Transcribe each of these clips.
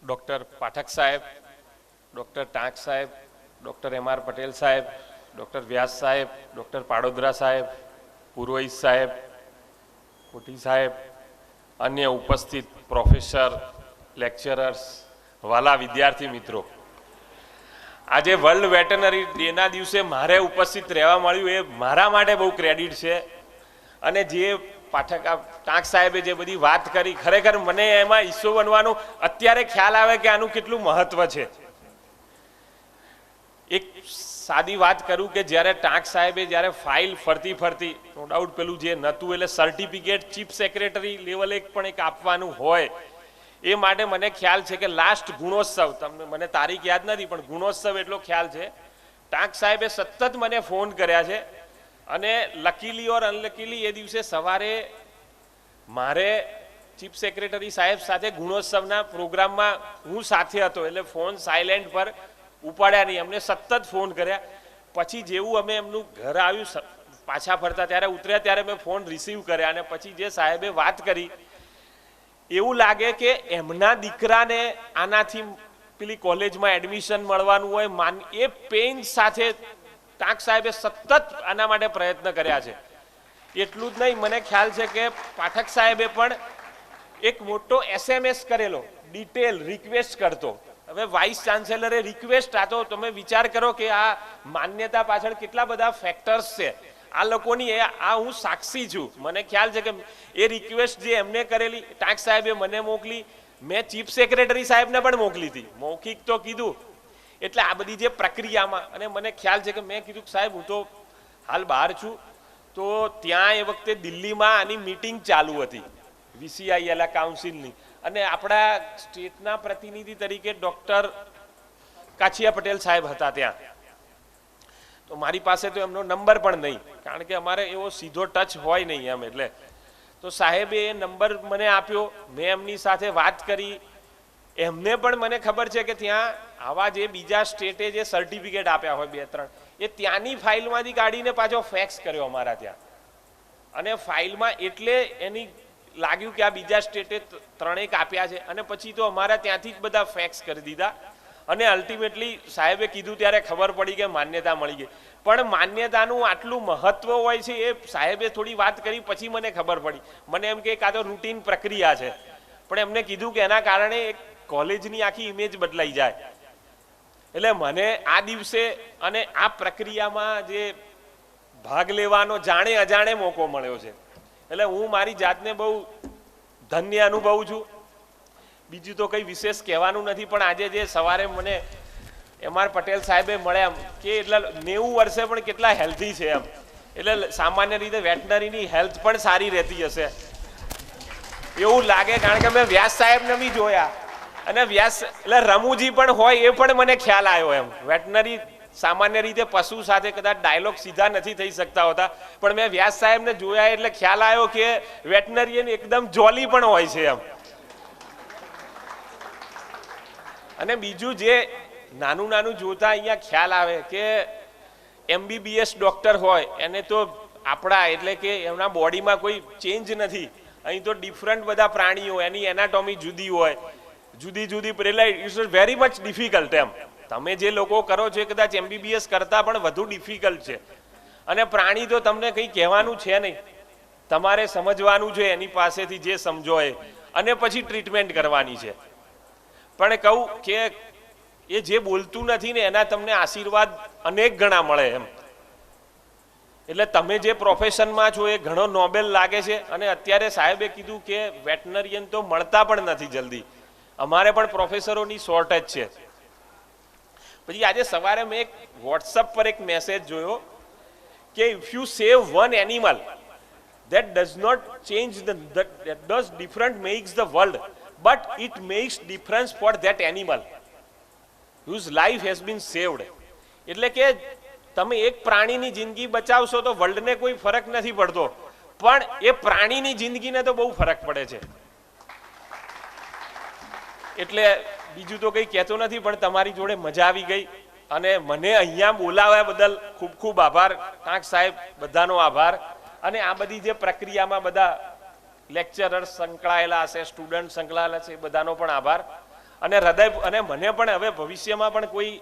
Doctor Pathak સાહેબ, doctor ટાંક સાહેબ, doctor એમ.આર. Patel સાહેબ, ડૉક્ટર વ્યાસ સાહેબ, ડૉક્ટર પાડોદરા સાહેબ, પુરોહિત સાહેબ, કોઠી સાહેબ, અન્ય ઉપસ્થિત પ્રોફેસર, લેક્ચરર્સ, વાલા વિદ્યાર્થી મિત્રો, આજે વર્લ્ડ વેટરનરી ડેના દિવસે મારે ઉપસ્થિત રહેવા મળ્યું એ મારા માટે બહુ ક્રેડિટ છે. અને જે પાઠક ટાંક સાહેબે જે બધી વાત કરી, ખરેખર મને એમાં હિસ્સો બનવાનો અત્યારે ખ્યાલ આવે કે આનું કેટલું મહત્વ છે. એક સાદી વાત કરું કે જ્યારે ટાંક સાહેબે જ્યારે ફાઇલ ફરતી ફરતી નો ડાઉટ પેલું જે નહોતું એટલે સર્ટિફિકેટ ચીફ સેક્રેટરી લેવલે પણ એક આપવાનું હોય એ માટે મને ખ્યાલ છે કે લાસ્ટ ગુણોત્સવ, તમને મને તારીખ યાદ નથી પણ ગુણોત્સવ એટલો ખ્યાલ છે, ટાંક સાહેબે સતત મને ફોન કર્યા છે. અને લકીલી ઓર અનલકીલી એ દિવસે સવારે મારે ચીફ સેક્રેટરી સાહેબ સાથે ગુણોત્સવના પ્રોગ્રામમાં હું સાથે હતો એટલે ફોન સાયલેન્ટ પર ઉપાડ્યા નહીં, અમને સતત ફોન કર્યા. પછી જેવું અમે એમનું ઘર આવ્યું પાછા ફરતા ત્યારે ઉતર્યા ત્યારે મેં ફોન રિસીવ કર્યા અને પછી જે સાહેબે વાત કરી એવું લાગે કે એમના દીકરાને આનાથી પેલી કોલેજમાં એડમિશન મળવાનું હોય એ પેઇન સાથે ટાંક સાહેબે સતત આના માટે પ્રયત્ન કર્યા છે. એટલું જ નહીં, મને ખ્યાલ છે કે પાઠક સાહેબે પણ એક મોટો SMS કરેલો, ડિટેલ રિક્વેસ્ટ કરતો. હવે વાઇસ ચાન્સેલરે રિક્વેસ્ટ આતો તમે વિચાર કરો કે આ માન્યતા પાછળ કેટલા બધા ફેક્ટર્સ છે આ લોકોની. આ હું સાક્ષી છું. મને ખ્યાલ છે કે એ રિક્વેસ્ટ જે એમને કરેલી ટાંક સાહેબે મને મોકલી, મેં ચીફ સેક્રેટરી સાહેબને પણ મોકલી હતી, મૌખિક તો કીધું. એટલે આ બધી જે પ્રક્રિયામાં અને મને ખ્યાલ છે કે મેં કીધું કે સાહેબ હું તો હાલ બહાર છું, તો ત્યાં એ વખતે દિલ્હીમાં આની મીટિંગ ચાલુ હતી VCIL કાઉન્સિલની, અને આપણા સ્ટેટના પ્રતિનિધિ તરીકે ડૉક્ટર કાછિયા પટેલ સાહેબ હતા ત્યાં. તો મારી પાસે તો એમનો નંબર પણ નહીં કારણ કે અમારે એવો સીધો ટચ હોય નહીં એમ. એટલે તો સાહેબે એ નંબર મને આપ્યો, મેં એમની સાથે વાત કરી. એમને પણ મને ખબર છે કે ત્યાં આવા જે બીજા સ્ટેટે જે સર્ટિફિકેટ આપ્યા હોય 2-3 એ ત્યાંની ફાઇલમાંથી કાઢીને પાછો ફેક્સ કર્યો અમારા ત્યાં. અને ફાઇલમાં એટલે એની લાગ્યું કે આ બીજા સ્ટેટે 3 આપ્યા છે અને પછી તો અમારા ત્યાંથી જ બધા ફેક્સ કરી દીધા. અને અલ્ટિમેટલી સાહેબે કીધું ત્યારે ખબર પડી કે માન્યતા મળી ગઈ. પણ માન્યતાનું આટલું મહત્વ હોય છે એ સાહેબે થોડી વાત કરી પછી મને ખબર પડી. મને એમ કે આ તો રૂટીન પ્રક્રિયા છે, પણ એમને કીધું કે એના કારણે એક કોલેજની આખી ઇમેજ બદલાઈ જાય. એટલે મને આ દિવસે અને આ પ્રક્રિયામાં જે ભાગ લેવાનો જાણે અજાણે મોકો મળ્યો છે. એટલે હું મારી જાતને બહુ ધન્ય અનુભવું છું. બીજું તો કંઈ વિશેષ કહેવાનું નથી, પણ આજે જે સવારે મને એમ.આર. પટેલ સાહેબે મળ્યા કે એટલે 90 વર્ષે પણ કેટલા હેલ્ધી છે એમ. એટલે સામાન્ય રીતે વેટનરીની હેલ્થ પણ સારી રહેતી હશે એવું લાગે, કારણ કે મેં વ્યાસ સાહેબને બી જોયા અને વ્યાસ એટલે રમૂજી પણ હોય એ પણ મને ખ્યાલ આવ્યો એમ. વેટનરી સામાન્ય રીતે પશુ સાથે કદાચ ડાયલોગ સીધા નથી થઈ શકતા હોતા, પણ મેં વ્યાસ સાહેબને જોયા એટલે ખ્યાલ આવ્યો કે વેટનરીયન એકદમ જોલી પણ હોય છે એમ. અને બીજું જે નાનું નાનું જોતા અહીંયા ખ્યાલ આવે કે MBBS ડૉક્ટર હોય એને તો આપણા એટલે કે એમના બોડીમાં કોઈ ચેન્જ નથી. અહીં તો ડિફરન્ટ બધા પ્રાણીઓ, એની એનાટોમી જુદી હોય, જુદી જુદી, એટલે ઇટ્સ વેરી મચ ડિફિકલ્ટ એમ. તમે જે લોકો કરો છો એ કદાચ MBBS કરતાં પણ વધુ ડિફિકલ્ટ છે. અને પ્રાણી તો તમને કંઈ કહેવાનું છે નહીં, તમારે સમજવાનું છે એની પાસેથી જે સમજો એ, અને પછી ટ્રીટમેન્ટ કરવાની છે. પણ કહું કે એ જે બોલતું નથી ને એના તમને આશીર્વાદ અનેક ગણા મળે એમ. એટલે તમે જે પ્રોફેશનમાં છો એ ઘણો નોબેલ લાગે છે. અને અત્યારે સાહેબે કીધું કે વેટનરિયન તો મળતા પણ નથી જલ્દી, અમારે પણ પ્રોફેસરોની શોર્ટેજ છે. પછી આજે સવારે મેં એક વોટ્સઅપ પર એક મેસેજ જોયો કે if you save one animal that does not change that does different makes the world, but it makes difference for that animal whose life has been saved. એટલે કે તમે એક પ્રાણીની જિંદગી બચાવશો તો વર્લ્ડને કોઈ ફરક નથી પડતો, પણ એ પ્રાણીની જિંદગીને તો બહુ ફરક પડે છે. એટલે બીજું તો કંઈ કહેતો નથી, પણ તમારી જોડે મજા આવી ગઈ અને મને અહીંયા બોલાવ્યા બદલ ખૂબ ખૂબ આભાર ટાંક સાહેબ, બધાનો આભાર. અને આ બધી જે પ્રક્રિયામાં બધા લેક્ચરર્સ સંકળાયેલા હશે, સ્ટુડન્ટ સંકળાયેલા છે, એ બધાનો પણ આભાર. અને હૃદય અને મને પણ હવે ભવિષ્યમાં પણ કોઈ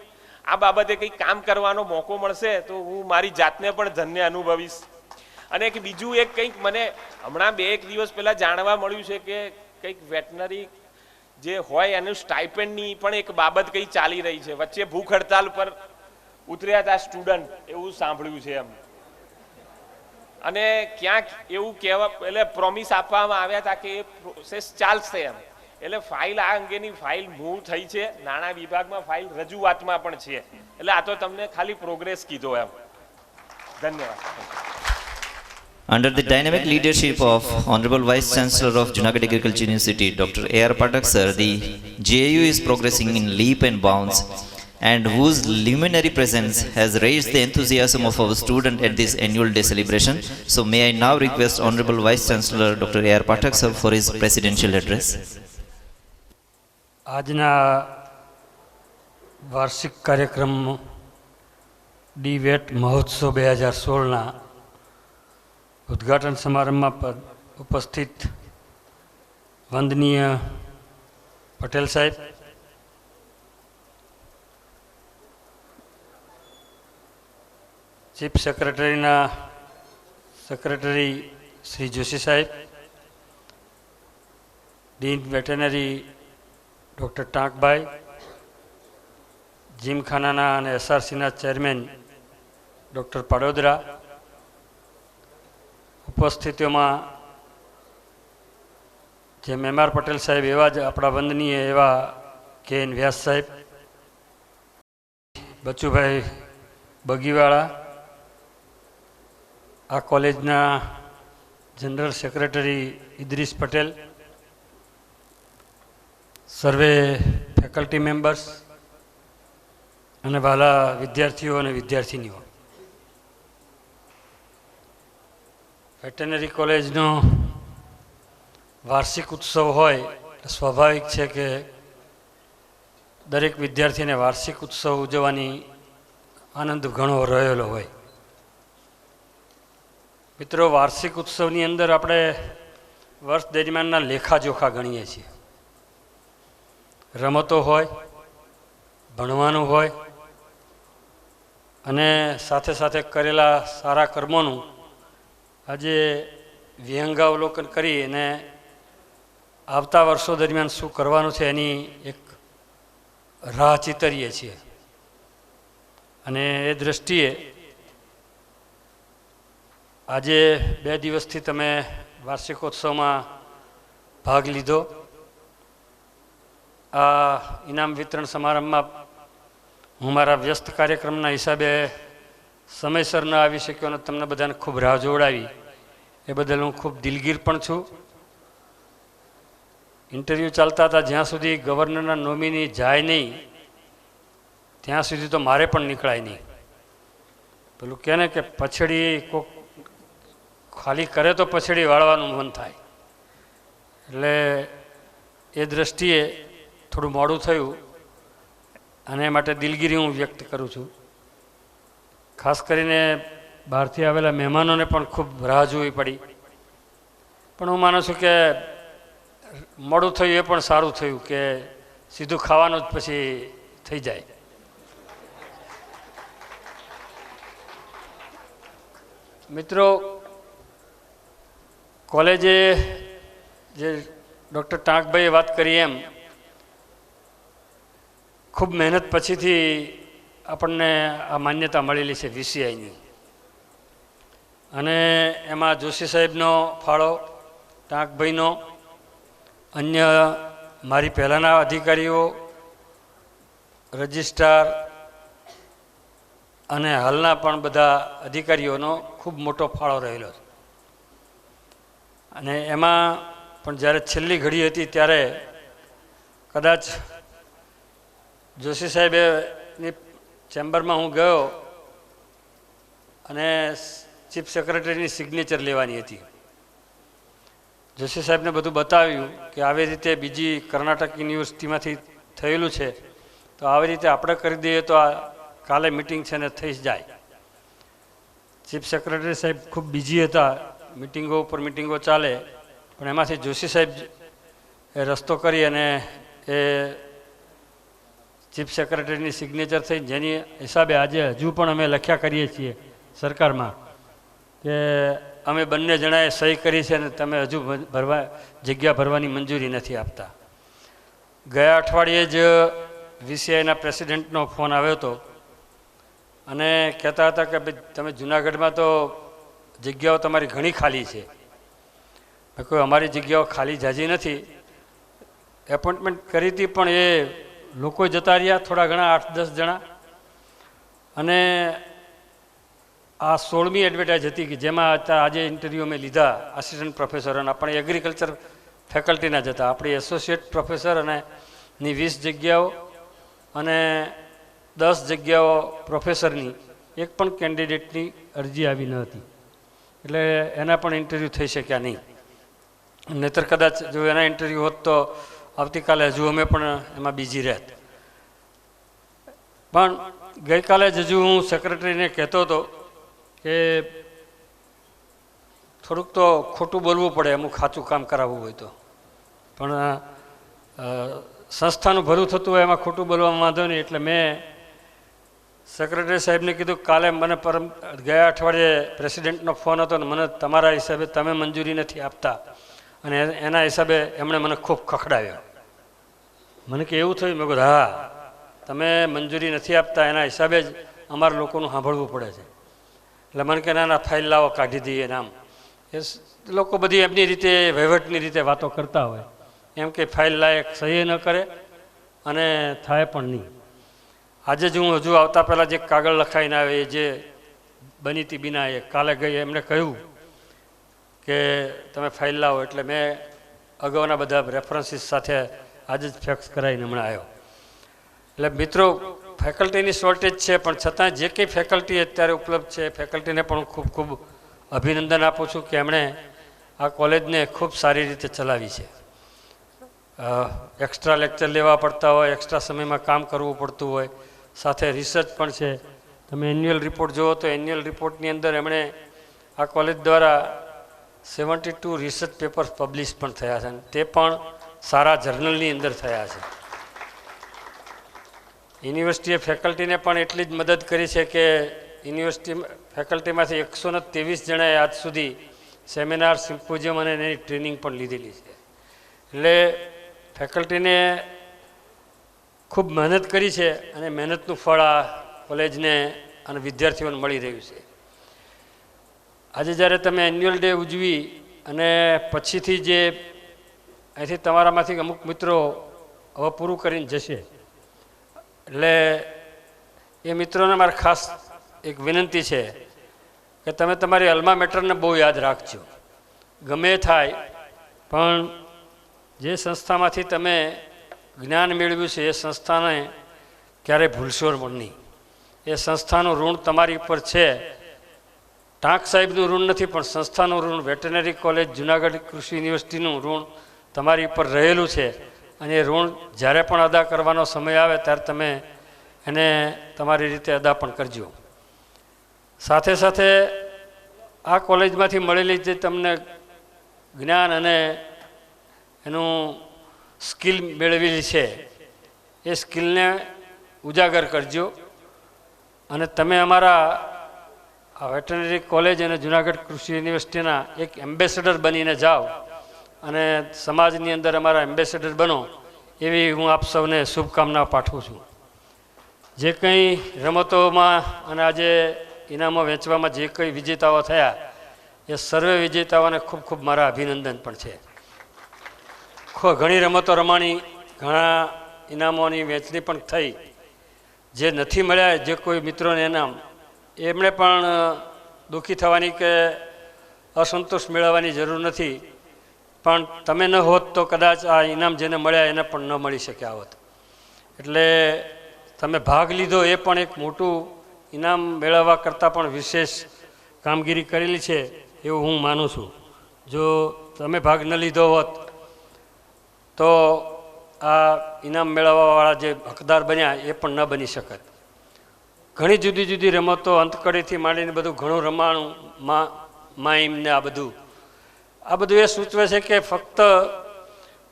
આ બાબતે કંઈક કામ કરવાનો મોકો મળશે તો હું મારી જાતને પણ ધન્ય અનુભવીશ. અને એક બીજું એક કંઈક મને હમણાં 2-1 દિવસ પહેલાં જાણવા મળ્યું છે કે કંઈક વેટનરી જે હોય એનું સ્ટાઇપેન્ડની પણ એક બાબત કંઈ ચાલી રહી છે. વચ્ચે ભૂખ હડતાલ પર ઉતર્યા હતા સ્ટુડન્ટ, એવું સાંભળ્યું છે એમ. અને ક્યાંક એવું કહેવા એટલે પ્રોમિસ આપવામાં આવ્યા હતા કે એ પ્રોસેસ ચાલશે એમ. એટલે ફાઇલ આ અંગેની ફાઇલ મૂવ થઈ છે, નાણાં વિભાગમાં ફાઇલ રજૂઆતમાં પણ છે. એટલે આ તો તમને ખાલી પ્રોગ્રેસ કીધો એમ. ધન્યવાદ. Under the dynamic leadership of Honorable Vice Chancellor of Junagadh Agriculture University, Dr. A.R. Pathak sir, the JAU is progressing in leap and bounds, and whose luminary presence has raised the enthusiasm of our students at this annual day celebration. So may I now request Honorable Vice Chancellor Dr. A.R. Pathak sir for his presidential address. આજના વાર્ષિક કાર્યક્રમ ડીવેટ મહોત્સવ 2016ના ઉદ્ઘાટન સમારંભમાં ઉપસ્થિત વંદનીય પટેલ સાહેબ, chief સેક્રેટરીના secretary Shri Joshi સાહેબ, dean veterinary doctor ટાંકભાઈ, જીમખાનાના અને એસઆરસીના ચેરમેન ડૉક્ટર પાડોદરા, ઉપસ્થિતિઓમાં જેમ એમ.આર. પટેલ સાહેબ એવા જ આપણા વંદનીય એવા કે.એન. વ્યાસ સાહેબ, બચુભાઈ બગીવાળા, આ કોલેજના જનરલ સેક્રેટરી ઇદ્રીસ પટેલ, સર્વે ફેકલ્ટી મેમ્બર્સ અને વહાલા વિદ્યાર્થીઓ અને વિદ્યાર્થિનીઓ, વેટરનરી કોલેજનો વાર્ષિક ઉત્સવ હોય એટલે સ્વાભાવિક છે કે દરેક વિદ્યાર્થીને વાર્ષિક ઉત્સવ ઉજવવાની આનંદ ઘણો રહેલો હોય. મિત્રો, વાર્ષિક ઉત્સવની અંદર આપણે વર્ષ દરમિયાનના લેખાજોખા ગણીએ છીએ. રમતો હોય, ભણવાનું હોય અને સાથે સાથે કરેલા સારા કર્મોનું આજે વિહંગાવલોકન કરી અને આવતા વર્ષો દરમિયાન શું કરવાનું છે એની એક રાહ ચીતરીએ છીએ. અને એ દૃષ્ટિએ આજે 2 દિવસથી તમે વાર્ષિકોત્સવમાં ભાગ લીધો. આ ઇનામ વિતરણ સમારંભમાં હું મારા વ્યસ્ત કાર્યક્રમના હિસાબે સમયસર ન આવી શક્યો અને તમને બધાને ખૂબ રાહ જોવડાવી, એ બદલ હું ખૂબ દિલગીર પણ છું. ઇન્ટરવ્યૂ ચાલતા હતા, જ્યાં સુધી ગવર્નરના નોમિની જાય નહીં ત્યાં સુધી તો મારે પણ નીકળાય નહીં. પેલું કહે ને કે પછડી કોક ખાલી કરે તો પછડી વાળવાનું મન થાય. એટલે એ દૃષ્ટિએ થોડું મોડું થયું અને એ માટે દિલગીરી હું વ્યક્ત કરું છું. ખાસ કરીને બહારથી આવેલા મહેમાનોને પણ ખૂબ રાહ જોવી પડી, પણ હું માનું છું કે મોડું થયું એ પણ સારું થયું કે સીધું ખાવાનું જ પછી થઈ જાય. મિત્રો, કોલેજે જે ડૉક્ટર ટાંકભાઈએ વાત કરી એમ ખૂબ મહેનત પછીથી આપણને આ માન્યતા મળેલી છે VCIની, અને એમાં જોશી સાહેબનો ફાળો, ટાંકભાઈનો, અન્ય મારી પહેલાંના અધિકારીઓ, રજિસ્ટ્રાર અને હાલના પણ બધા અધિકારીઓનો ખૂબ મોટો ફાળો રહેલો છે. અને એમાં પણ જ્યારે છેલ્લી ઘડી હતી ત્યારે કદાચ જોશી સાહેબની ચેમ્બરમાં હું ગયો અને ચીફ સેક્રેટરીની સિગ્નેચર લેવાની હતી. જોશી સાહેબને બધું બતાવ્યું કે આવી રીતે બીજી કર્ણાટક યુનિવર્સિટીમાંથી થયેલું છે, તો આવી રીતે આપણે કરી દઈએ તો આ કાલે મિટિંગ છે ને થઈ જ જાય. ચીફ સેક્રેટરી સાહેબ ખૂબ બિઝી હતા, મિટિંગો ઉપર મિટિંગો ચાલે, પણ એમાંથી જોશી સાહેબ એ રસ્તો કરી અને એ ચીફ સેક્રેટરીની સિગ્નેચર થઈ, જેની હિસાબે આજે હજુ પણ અમે લખ્યા કરીએ છીએ સરકારમાં કે અમે બંને જણાએ સહી કરી છે અને તમે હજુ જગ્યા ભરવાની મંજૂરી નથી આપતા. ગયા અઠવાડિયે જ VCIના પ્રેસિડેન્ટનો ફોન આવ્યો હતો અને કહેતા હતા કે ભાઈ તમે જુનાગઢમાં તો જગ્યાઓ તમારી ઘણી ખાલી છે. કોઈ અમારી જગ્યાઓ ખાલી જાજી નથી. એપોઇન્ટમેન્ટ કરી હતી પણ એ લોકો જતા રહ્યા, થોડા ઘણા 8-10 જણા. અને આ 16મી એડવર્ટાઇઝ હતી કે જેમાં આજે ઇન્ટરવ્યૂ અમે લીધા આસિસ્ટન્ટ પ્રોફેસરોના, પણ એગ્રીકલ્ચર ફેકલ્ટીના જ હતા. આપણી એસોસિએટ પ્રોફેસર અને ની 20 જગ્યાઓ અને 10 જગ્યાઓ પ્રોફેસરની એક પણ કેન્ડિડેટની અરજી આવી ન હતી. એટલે એના પણ ઇન્ટરવ્યૂ થઈ શક્યા નહીં. નહીતર કદાચ જો એના ઇન્ટરવ્યૂ હોત તો આવતીકાલે હજુ અમે પણ એમાં બીજી રહેત. પણ ગઈકાલે જ હજુ હું સેક્રેટરીને કહેતો હતો કે થોડુંક તો ખોટું બોલવું પડે અમુક સાચું કામ કરાવવું હોય તો, પણ સંસ્થાનું ભલું થતું હોય એમાં ખોટું બોલવામાં વાંધો નહીં. એટલે મેં સેક્રેટરી સાહેબને કીધું કાલે મને ગયા અઠવાડિયે પ્રેસિડેન્ટનો ફોન હતો ને મને તમારા હિસાબે તમે મંજૂરી નથી આપતા, અને એના હિસાબે એમણે મને ખૂબ ખખડાવ્યો. મને કે એવું થયું? મેં કીધું હા, તમે મંજૂરી નથી આપતા એના હિસાબે જ અમારા લોકોનું સાંભળવું પડે છે. એટલે મને કે ના ફાઇલ લાવો, કાઢી દઈએ નામ. એ લોકો બધી એમની રીતે વહીવટની રીતે વાતો કરતા હોય, એમ કે ફાઇલ લાયક સહી ન કરે અને થાય પણ નહીં. આજે જ હું હજુ આવતા પહેલાં જે કાગળ લખાઈને આવે એ જે બનીતી બીના એ કાલે ગઈ એમણે કહ્યું કે તમે ફાઇલ લાવો, એટલે મેં અગાઉના બધા રેફરન્સીસ સાથે આજે જ ફેક્સ કરાવીને હમણાં આવ્યો. એટલે મિત્રો, ફેકલ્ટીની શોર્ટેજ છે, પણ છતાં જે કંઈ ફેકલ્ટી અત્યારે ઉપલબ્ધ છે ફેકલ્ટીને પણ હું ખૂબ ખૂબ અભિનંદન આપું છું કે એમણે આ કોલેજને ખૂબ સારી રીતે ચલાવી છે. એક્સ્ટ્રા લેક્ચર લેવા પડતા હોય, એક્સ્ટ્રા સમયમાં કામ કરવું પડતું હોય, સાથે રિસર્ચ પણ છે. તમે એન્યુઅલ રિપોર્ટ જુઓ તો એન્યુઅલ રિપોર્ટની અંદર એમણે આ કોલેજ દ્વારા 72 રિસર્ચ પેપર્સ પબ્લિશ પણ થયા છે, અને તે પણ સારા જર્નલની અંદર થયા છે. યુનિવર્સિટીએ ફેકલ્ટીને પણ એટલી જ મદદ કરી છે કે યુનિવર્સિટી ફેકલ્ટીમાંથી 123 જણાએ આજ સુધી સેમિનાર, સિમ્પોઝિયમ અને એની ટ્રેનિંગ પણ લીધેલી છે. એટલે ફેકલ્ટીને ખૂબ મહેનત કરી છે અને મહેનતનું ફળ આ કોલેજને અને વિદ્યાર્થીઓને મળી રહ્યું છે. આજે જ્યારે તમે એન્યુઅલ ડે ઉજવી અને પછીથી જે અહીંથી તમારામાંથી અમુક મિત્રો હવે પૂરું કરીને જશે, એટલે એ મિત્રોને મારે ખાસ એક વિનંતી છે કે તમે તમારી અલ્મા મેટરને બહુ યાદ રાખજો. ગમે થાય પણ જે સંસ્થામાંથી તમે જ્ઞાન મેળવ્યું છે એ સંસ્થાને ક્યારેય ભૂલશો પણ નહીં. એ સંસ્થાનું ઋણ તમારી ઉપર છે. ટાંક સાહેબનું ઋણ નથી, પણ સંસ્થાનું ઋણ, વેટરનરી કોલેજ જુનાગઢ કૃષિ યુનિવર્સિટીનું ઋણ તમારી ઉપર રહેલું છે. અને એ ઋણ જ્યારે પણ અદા કરવાનો સમય આવે ત્યારે તમે એને તમારી રીતે અદા પણ કરજો. સાથે સાથે આ કોલેજમાંથી મળેલી જે તમને જ્ઞાન અને એનું સ્કિલ મેળવેલી છે એ સ્કિલને ઉજાગર કરજો. અને તમે અમારા આ વેટરનરી કોલેજ અને જુનાગઢ કૃષિ યુનિવર્સિટીના એક એમ્બેસેડર બનીને જાઓ અને સમાજની અંદર અમારા એમ્બેસેડર બનો, એવી હું આપ સૌને શુભકામના પાઠવું છું. જે કંઈ રમતોમાં અને આજે ઇનામો વહેંચવામાં જે કંઈ વિજેતાઓ થયા એ સર્વે વિજેતાઓને ખૂબ ખૂબ મારા અભિનંદન પણ છે. ઘણી રમતો રમાણી, ઘણા ઇનામોની વહેંચણી પણ થઈ. જે નથી મળ્યા જે કોઈ મિત્રોને ઇનામ, એમણે પણ દુઃખી થવાની કે અસંતોષ મેળવવાની જરૂર નથી. પણ તમે ન હોત તો કદાચ આ ઇનામ જેને મળ્યા એને પણ ન મળી શક્યા હોત. એટલે તમે ભાગ લીધો એ પણ એક મોટું ઇનામ મેળવવા કરતાં પણ વિશેષ કામગીરી કરેલી છે એવું હું માનું છું. જો તમે ભાગ ન લીધો હોત તો આ ઇનામ મેળવવાવાળા જે હકદાર બન્યા એ પણ ન બની શકત. ઘણી જુદી જુદી રમતો, અંતકડીથી માંડીને બધું ઘણું રમાણું, માઈમને આ બધું એ સૂચવે છે કે ફક્ત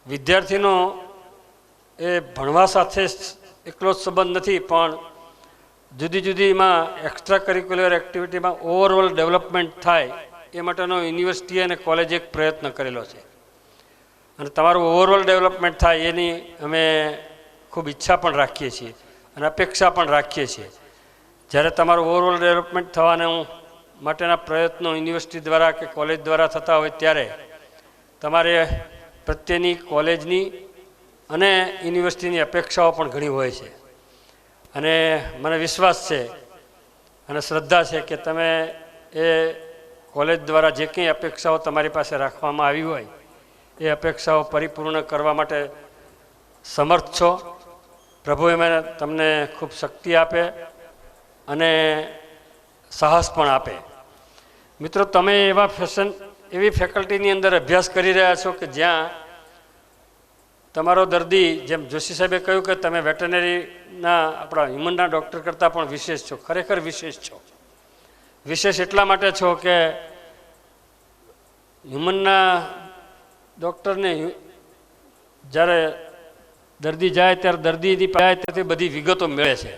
વિદ્યાર્થીનો એ ભણવા સાથે એકલો જ સંબંધ નથી, પણ જુદી જુદીમાં એક્સ્ટ્રા કરિક્યુલર એક્ટિવિટીમાં ઓવરઓલ ડેવલપમેન્ટ થાય એ માટેનો યુનિવર્સિટી અને કોલેજે એક પ્રયત્ન કરેલો છે. અને તમારું ઓવરઓલ ડેવલપમેન્ટ થાય એની અમે ખૂબ ઈચ્છા પણ રાખીએ છીએ અને અપેક્ષા પણ રાખીએ છીએ. જ્યારે તમારું ઓવરઓલ ડેવલપમેન્ટ થવાના માટેના પ્રયત્નો યુનિવર્સિટી દ્વારા કે કોલેજ દ્વારા થતા હોય ત્યારે તમારે પ્રત્યેની કોલેજની અને યુનિવર્સિટીની અપેક્ષાઓ પણ ઘણી હોય છે. અને મને વિશ્વાસ છે અને શ્રદ્ધા છે કે તમે એ કોલેજ દ્વારા જે કંઈ અપેક્ષાઓ તમારી પાસે રાખવામાં આવી હોય એ અપેક્ષાઓ પરિપૂર્ણ કરવા માટે સમર્થ છો. પ્રભુ એમાં તમને ખૂબ શક્તિ આપે અને સાહસ પણ આપે. મિત્રો, તમે એવી ફેકલ્ટીની અંદર અભ્યાસ કરી રહ્યા છો કે જ્યાં તમારો દર્દી, જેમ જોશી સાહેબે કહ્યું કે તમે વેટરનરીના આપણા હ્યુમનના ડૉક્ટર કરતાં પણ વિશેષ છો. ખરેખર વિશેષ છો. વિશેષ એટલા માટે છો કે હ્યુમનના ડૉક્ટરને જ્યારે દર્દી જાય ત્યારે દર્દીની પાસેથી બધી વિગતો મળે છે.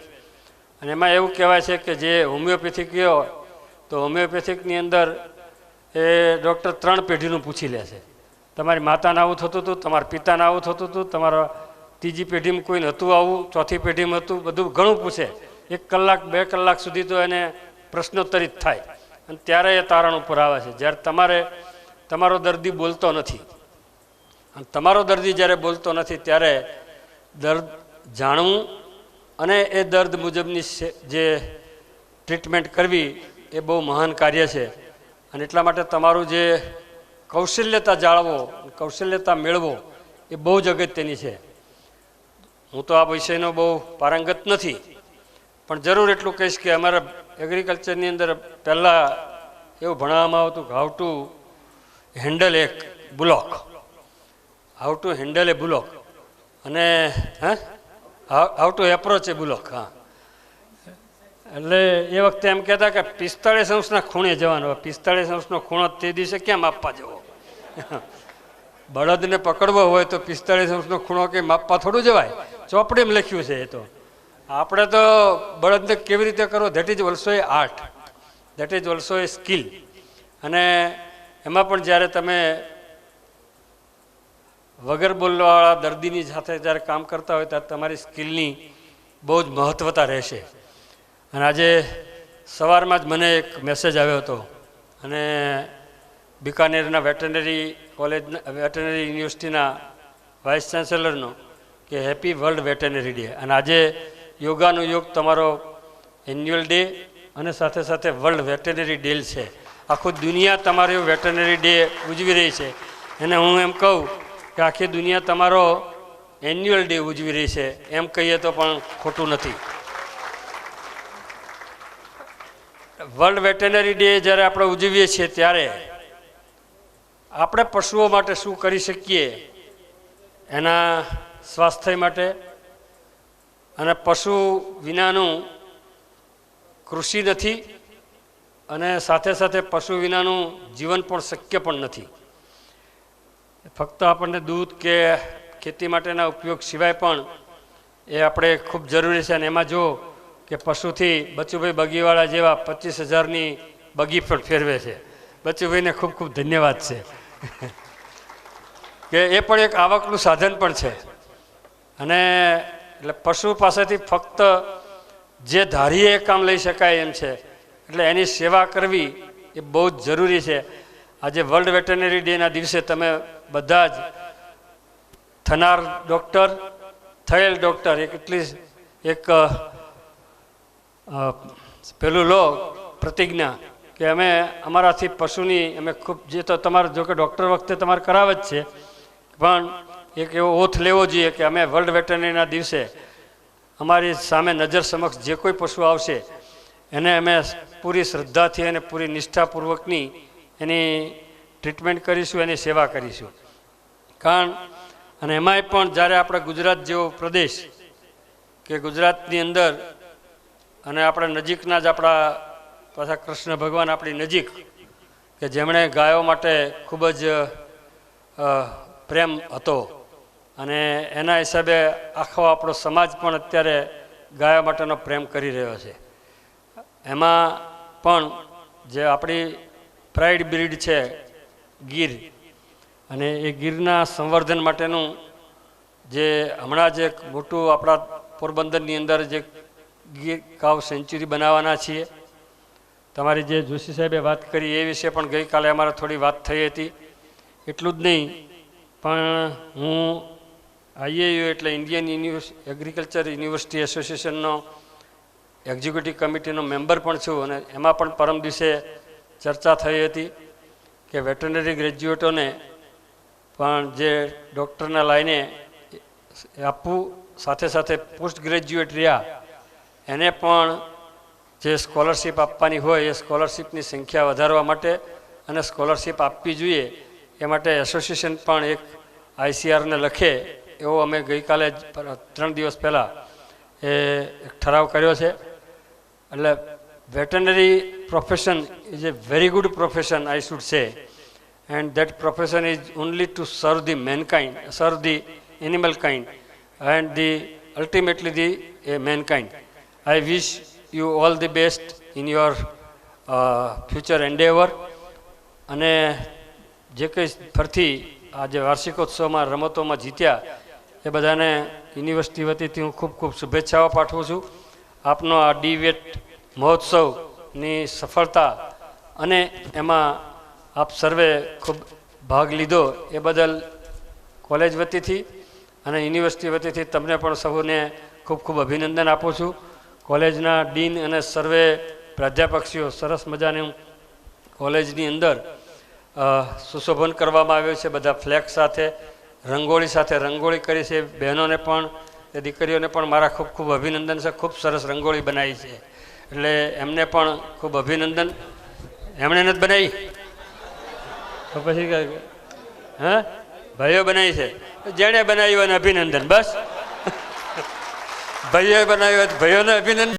અને એમાં એવું કહેવાય છે કે જે હોમિયોપેથિક ગયો તો હોમિયોપેથિકની અંદર એ ડૉક્ટર 3 પેઢીનું પૂછી લે છે. તમારી માતાને આવું થતું હતું, તમારા પિતાને આવું થતું હતું, તમારા ત્રીજી પેઢીમાં કોઈને હતું આવું, ચોથી પેઢીમાં હતું, બધું ઘણું પૂછે. 1 કલાક 2 કલાક સુધી તો એને પ્રશ્નોત્તરી જ થાય અને ત્યારે એ તારણ ઉપર આવે છે. જ્યારે તમારો દર્દી બોલતો નથી અને તમારો દર્દી જ્યારે બોલતો નથી ત્યારે દર્દ જાણવું અને એ દર્દ મુજબની જે ટ્રીટમેન્ટ કરવી એ બહુ મહાન કાર્ય છે. અને એટલા માટે તમારું જે કૌશલ્યતા જાળવો, કૌશલ્યતા મેળવો એ બહુ જ અગત્યની છે. હું તો આ વિષયનો બહુ પારંગત નથી, પણ જરૂર એટલું કહીશ કે અમારા એગ્રીકલ્ચરની અંદર પહેલાં એવું ભણાવવામાં આવતું કે હાઉ ટુ હેન્ડલ એક bullock, how to handle a bullock અને how to approach a bullock. હા, એટલે એ વખતે એમ કહેતા કે 45 અંશના ખૂણે જવાનો. 45 અંશનો ખૂણો તે દિવસે ક્યાં માપવા જવો? બળદને પકડવો હોય તો 45 અંશનો ખૂણો કંઈ માપવા થોડું જવાય. ચોપડીમાં લખ્યું છે એ તો. આપણે તો બળદને કેવી રીતે કરવો, that is also a art, that is also a skill. અને એમાં પણ જ્યારે તમે વગર બોલવાવાળા દર્દીની સાથે જ્યારે કામ કરતા હોય ત્યારે તમારી સ્કિલની બહુ જ મહત્વતા રહેશે. અને આજે સવારમાં જ મને એક મેસેજ આવ્યો હતો અને બિકાનેરના વેટરનરી યુનિવર્સિટીના વાઇસ ચાન્સેલરનો કે હેપી વર્લ્ડ વેટરનરી ડે. અને આજે યોગાનો યોગ તમારો એન્યુઅલ ડે અને સાથે સાથે વર્લ્ડ વેટરનરી ડે છે. આખું દુનિયા તમારો વેટરનરી ડે ઉજવી રહી છે. અને હું એમ કહું કે આખી દુનિયા તમારો એન્યુઅલ ડે ઉજવી રહી છે એમ કહીએ તો પણ ખોટું નથી. વર્લ્ડ વેટરનરી ડે જ્યારે આપણે ઉજવીએ છીએ ત્યારે આપણે પશુઓ માટે શું કરી શકીએ એના સ્વાસ્થ્ય માટે, અને પશુ વિનાનું કૃષિ નથી અને સાથે સાથે પશુ વિનાનું જીવન પણ શક્ય પણ નથી. ફક્ત આપણને દૂધ કે ખેતી માટેના ઉપયોગ સિવાય પણ એ આપણે ખૂબ જરૂરી છે. અને એમાં જો કે પશુથી બચુભાઈ બગીવાળા જેવા 25,000ની બગી પણ ફેરવે છે. બચુભાઈને ખૂબ ખૂબ ધન્યવાદ છે કે એ પણ એક આવકનું સાધન પણ છે. અને એટલે પશુ પાસેથી ફક્ત જે ધારીએ એ કામ લઈ શકાય એમ છે. એટલે એની સેવા કરવી એ બહુ જ જરૂરી છે. આજે વર્લ્ડ વેટરનરી ડેના દિવસે તમે બધા જ થનાર ડૉક્ટર, થયેલ ડૉક્ટર એક પેલું લો પ્રતિજ્ઞા કે અમે અમારાથી પશુની અમે ખૂબ, જે તો તમારે જો કે ડૉક્ટર વખતે તમારે કરાવે જ છે, પણ એક એવો ઓથ લેવો જોઈએ કે અમે વર્લ્ડ વેટરનરીના દિવસે અમારી સામે નજર સમક્ષ જે કોઈ પશુ આવશે એને અમે પૂરી શ્રદ્ધાથી અને પૂરી નિષ્ઠાપૂર્વકની એની ટ્રીટમેન્ટ કરીશું, એની સેવા કરીશું. અને એમાંય પણ જ્યારે આપણે ગુજરાત જેવો પ્રદેશ કે ગુજરાતની અંદર અને આપણા નજીકના જ આપણા પાછા કૃષ્ણ ભગવાન આપણી નજીક કે જેમણે ગાયો માટે ખૂબ જ પ્રેમ હતો અને એના હિસાબે આખો આપણો સમાજ પણ અત્યારે ગાયો માટેનો પ્રેમ કરી રહ્યો છે. એમાં પણ જે આપણી પ્રાઇડ બ્રીડ છે ગીર, અને એ ગીરના સંવર્ધન માટેનું જે હમણાં જે મોટું આપણા પોરબંદરની અંદર જે ગીર કાવ સેન્ચુરી બનાવવાના છીએ. તમારી જે જોશી સાહેબે વાત કરી એ વિશે પણ ગઈકાલે અમારે થોડી વાત થઈ હતી. એટલું જ નહીં, પણ હું IAU એટલે ઇન્ડિયન એગ્રીકલ્ચર યુનિવર્સિટી એસોસિએશનનો એક્ઝિક્યુટિવ કમિટીનો મેમ્બર પણ છું, અને એમાં પણ પરમ દિવસે ચર્ચા થઈ હતી કે વેટરનરી ગ્રેજ્યુએટોને પણ જે ડૉક્ટરના લાઈને આપવું, સાથે સાથે પોસ્ટ ગ્રેજ્યુએટ રહ્યા એને પણ જે સ્કોલરશીપ આપવાની હોય એ સ્કોલરશીપની સંખ્યા વધારવા માટે અને સ્કોલરશીપ આપવી જોઈએ એ માટે એસોસિએશન પણ એક ICRને લખે એવો અમે ગઈકાલે 3 દિવસ પહેલાં એ એક ઠરાવ કર્યો છે. એટલે veterinary profession is a very good profession, I should say, and that profession is only to serve the mankind, serve the animal kind, and ultimately the mankind. I wish you all the best in your future endeavor. અને જે કંઈ ફરતી આ જે વાર્ષિકોત્સવમાં રમતોમાં જીત્યા એ બધાને university વતીથી હું ખૂબ ખૂબ શુભેચ્છાઓ પાઠવું છું. આપનો આ ડીવેટ મહોત્સવની સફળતા અને એમાં આપ સર્વે ખૂબ ભાગ લીધો એ બદલ કોલેજ વતીથી અને યુનિવર્સિટી વતીથી તમને પણ સૌને ખૂબ ખૂબ અભિનંદન આપું છું. કોલેજના ડીન અને સર્વે પ્રાધ્યાપકશ્રીઓ સરસ મજાનું કોલેજની અંદર સુશોભન કરવામાં આવ્યું છે. બધા ફ્લેગ સાથે રંગોળી કરી છે. બહેનોને પણ એ દીકરીઓને પણ મારા ખૂબ ખૂબ અભિનંદન છે. ખૂબ સરસ રંગોળી બનાવી છે, એટલે એમને પણ ખૂબ અભિનંદન. એમણે નથી બનાવી તો પછી હા ભાઈઓ બનાવી છે, જેણે બનાવ્યું એને અભિનંદન. બસ ભાઈઓએ બનાવ્યું ભાઈઓને અભિનંદન.